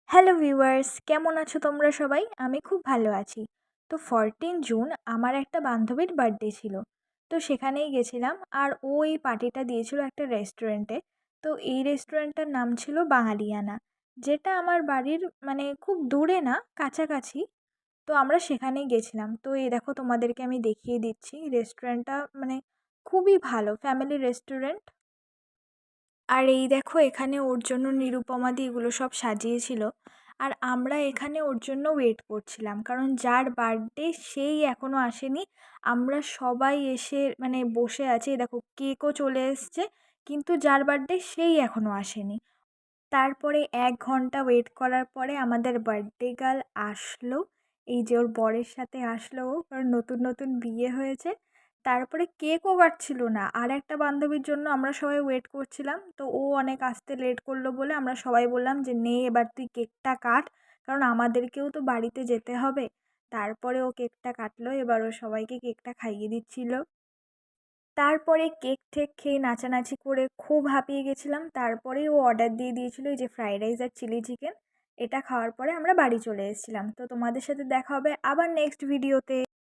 Hello viewers, কেমন আছো তোমরা সবাই? আমি খুব ভালো আছি। তো 14 জুন আমার একটা বান্ধবীর বার্থডে ছিল। তো সেখানেই গেছিলাম আর ও এই পার্টিটা দিয়েছিল একটা রেস্টুরেন্টে। তো এই রেস্টুরেন্টটার নাম ছিল বাঙালিয়ানা, যেটা আমার বাড়ির মানে খুব দূরে না, কাছাকাছি। তো আমরা সেখানেই গেছিলাম। তো এই দেখো তোমাদেরকে আমি দেখিয়ে দিচ্ছি রেস্টুরেন্টটা, মানে খুবই ভালো ফ্যামিলি রেস্টুরেন্ট। আর এই দেখো এখানে ওর জন্য নিরুপমাদি এগুলো সব সাজিয়েছিল। আর আমরা এখানে ওর জন্য ওয়েট করছিলাম, কারণ যার বার্থডে সেই এখনও আসেনি। আমরা সবাই এসে মানে বসে আছি, এই দেখো কেকও চলে এসছে, কিন্তু যার বার্থডে সেই এখনও আসেনি। তারপরে ১ ঘন্টা ওয়েট করার পরে আমাদের বার্থডে গার্ল আসলো। এই যে ওর বরের সাথে আসলো ও, কারণ নতুন নতুন বিয়ে হয়েছে। তারপরে কেকও কাটছিল না। আর একটা বান্ধবীর জন্য আমরা সবাই ওয়েট করছিলাম। তো ও অনেক আসতে লেট করলো বলে আমরা সবাই বললাম যে, "নে এবার তুই কেকটা কাট।" কারণ আমাদেরকেও তো বাড়িতে যেতে হবে। তারপরে ও কেকটা কাটলো। এবার ও সবাইকে কেকটা খাইয়ে দিচ্ছিল। তারপরে কেক টেক খেয়ে নাচানাচি করে খুব হাঁপিয়ে গেছিলাম। তারপরেই ও অর্ডার দিয়ে দিয়েছিল এই যে ফ্রাইড রাইস আর চিলি চিকেন। এটা খাওয়ার পরে আমরা বাড়ি চলে এসেছিলাম। তো তোমাদের সাথে দেখা হবে আবার নেক্সট ভিডিওতে।